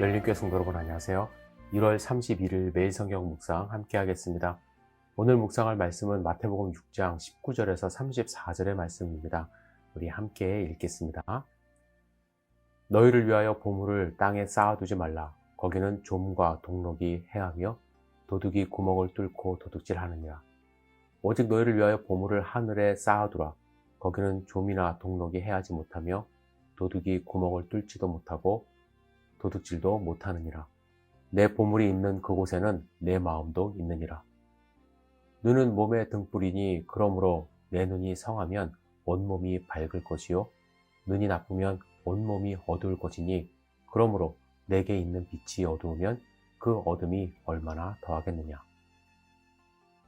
열린교회 성도 여러분 안녕하세요. 1월 31일 매일 성경 묵상 함께 하겠습니다. 오늘 묵상할 말씀은 마태복음 6장 19절에서 34절의 말씀입니다. 우리 함께 읽겠습니다. 너희를 위하여 보물을 땅에 쌓아두지 말라. 거기는 좀과 동록이 해하며 도둑이 구멍을 뚫고 도둑질하느니라. 오직 너희를 위하여 보물을 하늘에 쌓아두라. 거기는 좀이나 동록이 해하지 못하며 도둑이 구멍을 뚫지도 못하고 도둑질도 못하느니라. 내 보물이 있는 그곳에는 내 마음도 있느니라. 눈은 몸의 등불이니 그러므로 내 눈이 성하면 온몸이 밝을 것이요 눈이 나쁘면 온몸이 어두울 것이니 그러므로 내게 있는 빛이 어두우면 그 어둠이 얼마나 더하겠느냐.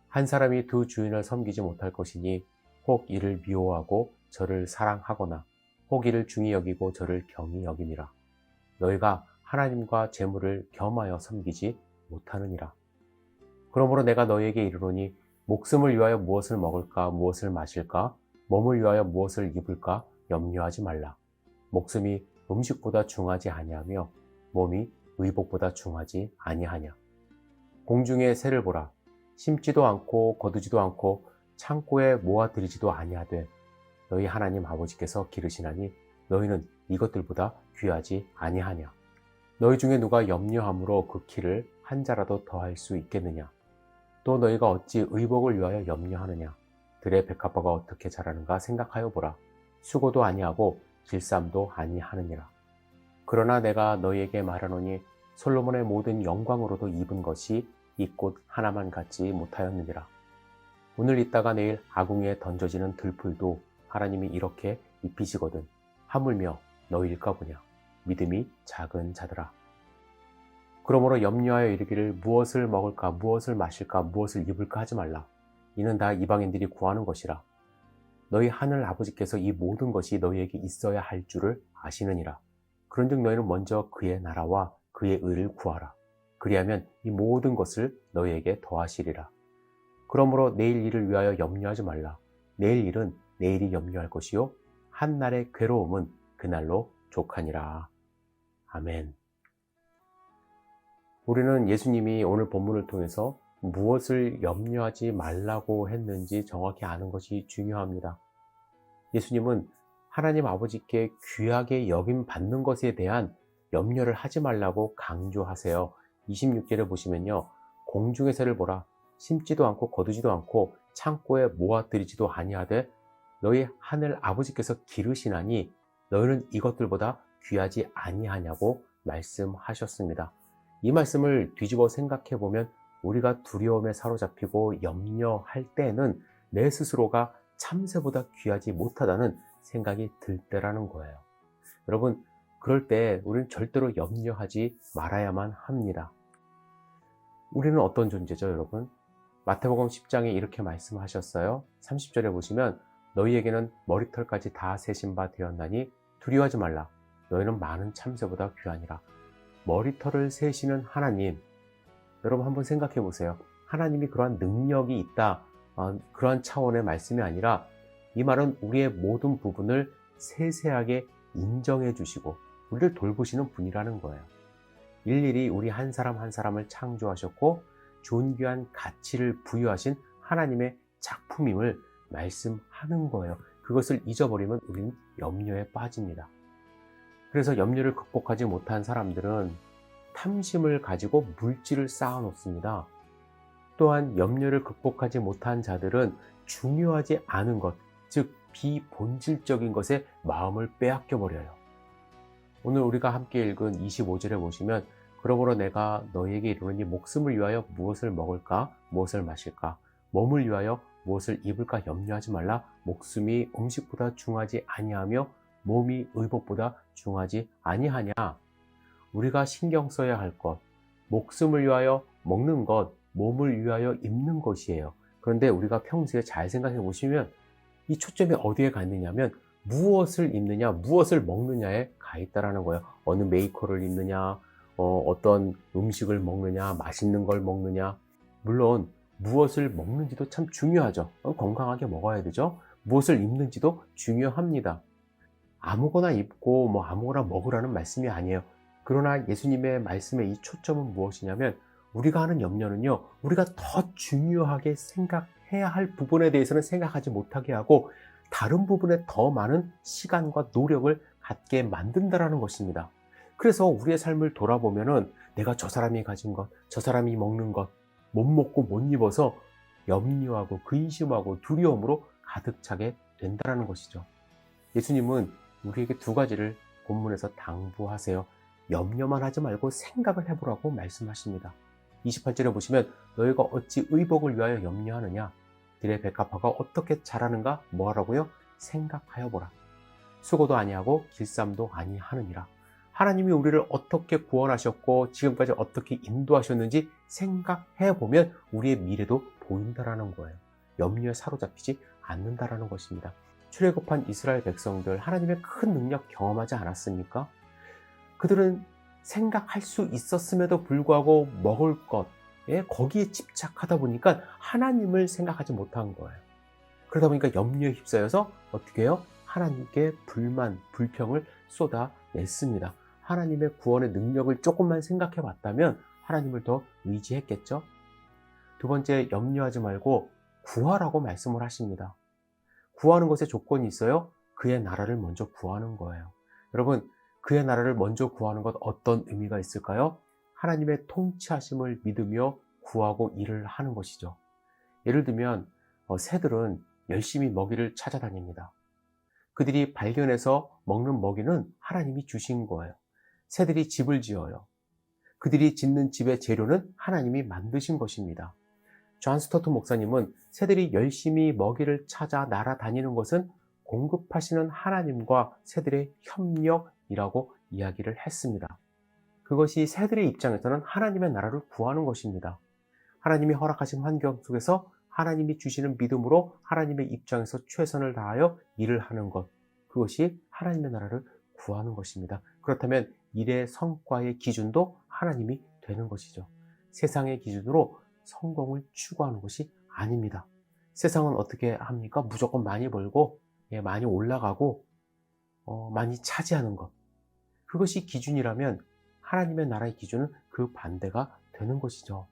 한 사람이 두 주인을 섬기지 못할 것이니 혹 이를 미워하고 저를 사랑하거나 혹 이를 중히 여기고 저를 경히 여김이라. 너희가 하나님과 재물을 겸하여 섬기지 못하느니라. 그러므로 내가 너희에게 이르노니 목숨을 위하여 무엇을 먹을까 무엇을 마실까 몸을 위하여 무엇을 입을까 염려하지 말라. 목숨이 음식보다 중하지 아니하며 몸이 의복보다 중하지 아니하냐. 공중의 새를 보라. 심지도 않고 거두지도 않고 창고에 모아들이지도 아니하되 너희 하나님 아버지께서 기르시나니 너희는 이것들보다 귀하지 아니하냐. 너희 중에 누가 염려함으로 그 키를 한 자라도 더할 수 있겠느냐. 또 너희가 어찌 의복을 위하여 염려하느냐. 들의 백합화가 어떻게 자라는가 생각하여 보라. 수고도 아니하고 길쌈도 아니하느니라. 그러나 내가 너희에게 말하노니 솔로몬의 모든 영광으로도 입은 것이 이 꽃 하나만 갖지 못하였느니라. 오늘 있다가 내일 아궁이에 던져지는 들풀도 하나님이 이렇게 입히시거든 하물며 너희일까 보냐. 믿음이 작은 자들아. 그러므로 염려하여 이르기를 무엇을 먹을까 무엇을 마실까 무엇을 입을까 하지 말라. 이는 다 이방인들이 구하는 것이라. 너희 하늘 아버지께서 이 모든 것이 너희에게 있어야 할 줄을 아시느니라. 그런즉 너희는 먼저 그의 나라와 그의 의를 구하라. 그리하면 이 모든 것을 너희에게 더하시리라. 그러므로 내일 일을 위하여 염려하지 말라. 내일 일은 내일이 염려할 것이요 한날의 괴로움은 그날로 족하니라. 아멘. 우리는 예수님이 오늘 본문을 통해서 무엇을 염려하지 말라고 했는지 정확히 아는 것이 중요합니다. 예수님은 하나님 아버지께 귀하게 여김받는 것에 대한 염려를 하지 말라고 강조하세요. 26절에 보시면요. 공중의 새를 보라. 심지도 않고 거두지도 않고 창고에 모아들이지도 아니하되 너희 하늘 아버지께서 기르시나니 너희는 이것들보다 귀하지 아니하냐고 말씀하셨습니다. 이 말씀을 뒤집어 생각해 보면 우리가 두려움에 사로잡히고 염려할 때는 내 스스로가 참새보다 귀하지 못하다는 생각이 들 때라는 거예요. 여러분, 그럴 때 우리는 절대로 염려하지 말아야만 합니다. 우리는 어떤 존재죠, 여러분? 마태복음 10장에 이렇게 말씀하셨어요. 30절에 보시면 너희에게는 머리털까지 다 세신 바 되었나니 두려워하지 말라. 너희는 많은 참새보다 귀하니라. 머리털을 세시는 하나님, 여러분 한번 생각해 보세요. 하나님이 그러한 능력이 있다, 그러한 차원의 말씀이 아니라 이 말은 우리의 모든 부분을 세세하게 인정해 주시고 우리를 돌보시는 분이라는 거예요. 일일이 우리 한 사람 한 사람을 창조하셨고 존귀한 가치를 부여하신 하나님의 작품임을 말씀하는 거예요. 그것을 잊어버리면 우리는 염려에 빠집니다. 그래서 염려를 극복하지 못한 사람들은 탐심을 가지고 물질을 쌓아 놓습니다. 또한 염려를 극복하지 못한 자들은 중요하지 않은 것, 즉 비본질적인 것에 마음을 빼앗겨 버려요. 오늘 우리가 함께 읽은 25절에 보시면 그러므로 내가 너희에게 이르노니 목숨을 위하여 무엇을 먹을까 무엇을 마실까 몸을 위하여 무엇을 입을까 염려하지 말라. 목숨이 음식보다 중하지 아니하며 몸이 의복보다 중하지 아니하냐. 우리가 신경 써야 할 것, 목숨을 위하여 먹는 것, 몸을 위하여 입는 것이에요. 그런데 우리가 평소에 잘 생각해 보시면 이 초점이 어디에 가 있느냐면 무엇을 입느냐, 무엇을 먹느냐에 가 있다라는 거예요. 어느 메이커를 입느냐, 어떤 음식을 먹느냐, 맛있는 걸 먹느냐. 물론 무엇을 먹는지도 참 중요하죠. 건강하게 먹어야 되죠. 무엇을 입는지도 중요합니다. 아무거나 입고 아무거나 먹으라는 말씀이 아니에요. 그러나 예수님의 말씀의 이 초점은 무엇이냐면 우리가 하는 염려는요, 우리가 더 중요하게 생각해야 할 부분에 대해서는 생각하지 못하게 하고 다른 부분에 더 많은 시간과 노력을 갖게 만든다라는 것입니다. 그래서 우리의 삶을 돌아보면은 내가 저 사람이 가진 것, 저 사람이 먹는 것, 못 먹고 못 입어서 염려하고 근심하고 두려움으로 가득 차게 된다는 것이죠. 예수님은 우리에게 두 가지를 본문에서 당부하세요. 염려만 하지 말고 생각을 해보라고 말씀하십니다. 28절에 보시면 너희가 어찌 의복을 위하여 염려하느냐? 들의 백합화가 어떻게 자라는가? 뭐하라고요? 생각하여 보라. 수고도 아니하고 길쌈도 아니하느니라. 하나님이 우리를 어떻게 구원하셨고 지금까지 어떻게 인도하셨는지 생각해 보면 우리의 미래도 보인다라는 거예요. 염려에 사로잡히지 않는다라는 것입니다. 출애굽한 이스라엘 백성들, 하나님의 큰 능력 경험하지 않았습니까? 그들은 생각할 수 있었음에도 불구하고 먹을 것에 거기에 집착하다 보니까 하나님을 생각하지 못한 거예요. 그러다 보니까 염려에 휩싸여서 어떻게 해요? 하나님께 불만, 불평을 쏟아냈습니다. 하나님의 구원의 능력을 조금만 생각해 봤다면 하나님을 더 의지했겠죠? 두 번째, 염려하지 말고 구하라고 말씀을 하십니다. 구하는 것에 조건이 있어요. 그의 나라를 먼저 구하는 거예요. 여러분, 그의 나라를 먼저 구하는 것 어떤 의미가 있을까요? 하나님의 통치하심을 믿으며 구하고 일을 하는 것이죠. 예를 들면 새들은 열심히 먹이를 찾아다닙니다. 그들이 발견해서 먹는 먹이는 하나님이 주신 거예요. 새들이 집을 지어요. 그들이 짓는 집의 재료는 하나님이 만드신 것입니다. 존 스토트 목사님은 새들이 열심히 먹이를 찾아 날아다니는 것은 공급하시는 하나님과 새들의 협력이라고 이야기를 했습니다. 그것이 새들의 입장에서는 하나님의 나라를 구하는 것입니다. 하나님이 허락하신 환경 속에서 하나님이 주시는 믿음으로 하나님의 입장에서 최선을 다하여 일을 하는 것, 그것이 하나님의 나라를 구하는 것입니다. 그렇다면 일의 성과의 기준도 하나님이 되는 것이죠. 세상의 기준으로 성공을 추구하는 것이 아닙니다. 세상은 어떻게 합니까? 무조건 많이 벌고 많이 올라가고 많이 차지하는 것, 그것이 기준이라면 하나님의 나라의 기준은 그 반대가 되는 것이죠.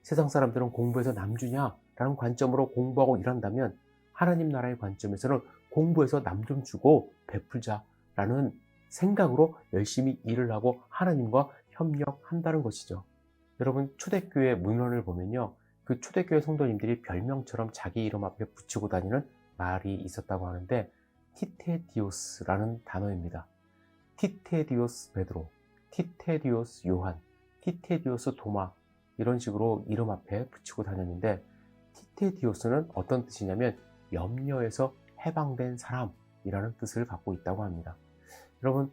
세상 사람들은 공부해서 남주냐라는 관점으로 공부하고 일한다면 하나님 나라의 관점에서는 공부해서 남 좀 주고 베풀자라는 생각으로 열심히 일을 하고 하나님과 협력한다는 것이죠. 여러분, 초대교회 문헌을 보면요, 그 초대교회 성도님들이 별명처럼 자기 이름 앞에 붙이고 다니는 말이 있었다고 하는데 티테디오스라는 단어입니다. 티테디오스 베드로, 티테디오스 요한, 티테디오스 도마, 이런 식으로 이름 앞에 붙이고 다녔는데 티테디오스는 어떤 뜻이냐면 염려에서 해방된 사람이라는 뜻을 갖고 있다고 합니다. 여러분,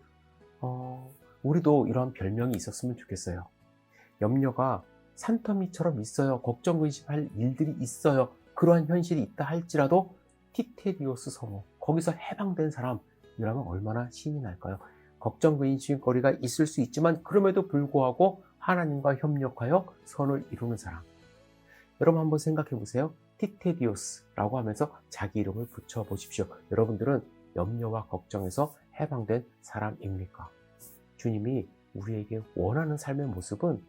우리도 이러한 별명이 있었으면 좋겠어요. 염려가 산더미처럼 있어요. 걱정 근심할 일들이 있어요. 그러한 현실이 있다 할지라도 티테디오스 성호, 거기서 해방된 사람이라면 얼마나 신이 날까요? 걱정 근심거리가 있을 수 있지만 그럼에도 불구하고 하나님과 협력하여 선을 이루는 사람. 여러분 한번 생각해 보세요. 티테디오스라고 하면서 자기 이름을 붙여 보십시오. 여러분들은 염려와 걱정에서 해방된 사람입니까? 주님이 우리에게 원하는 삶의 모습은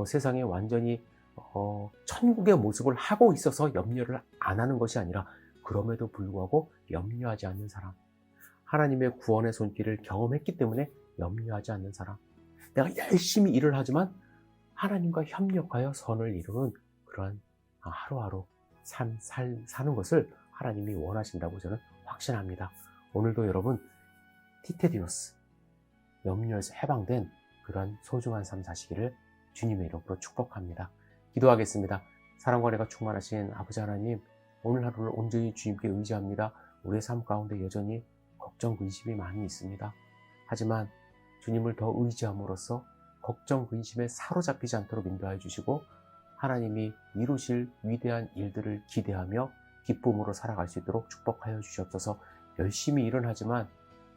세상에 완전히 천국의 모습을 하고 있어서 염려를 안 하는 것이 아니라 그럼에도 불구하고 염려하지 않는 사람, 하나님의 구원의 손길을 경험했기 때문에 염려하지 않는 사람, 내가 열심히 일을 하지만 하나님과 협력하여 선을 이루는 그러한 하루하루 사는 것을 하나님이 원하신다고 저는 확신합니다. 오늘도 여러분 티테디오스, 염려에서 해방된 그러한 소중한 삶 사시기를 주님의 이름으로 축복합니다. 기도하겠습니다. 사랑과 은혜가 충만하신 아버지 하나님, 오늘 하루를 온전히 주님께 의지합니다. 우리의 삶 가운데 여전히 걱정, 근심이 많이 있습니다. 하지만 주님을 더 의지함으로써 걱정, 근심에 사로잡히지 않도록 인도하여 주시고 하나님이 이루실 위대한 일들을 기대하며 기쁨으로 살아갈 수 있도록 축복하여 주시옵소서. 열심히 일은 하지만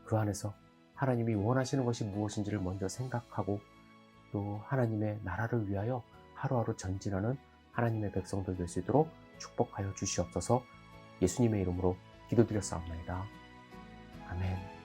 그 안에서 하나님이 원하시는 것이 무엇인지를 먼저 생각하고 또 하나님의 나라를 위하여 하루하루 전진하는 하나님의 백성들 될 수 있도록 축복하여 주시옵소서. 예수님의 이름으로 기도드렸사옵나이다. 아멘.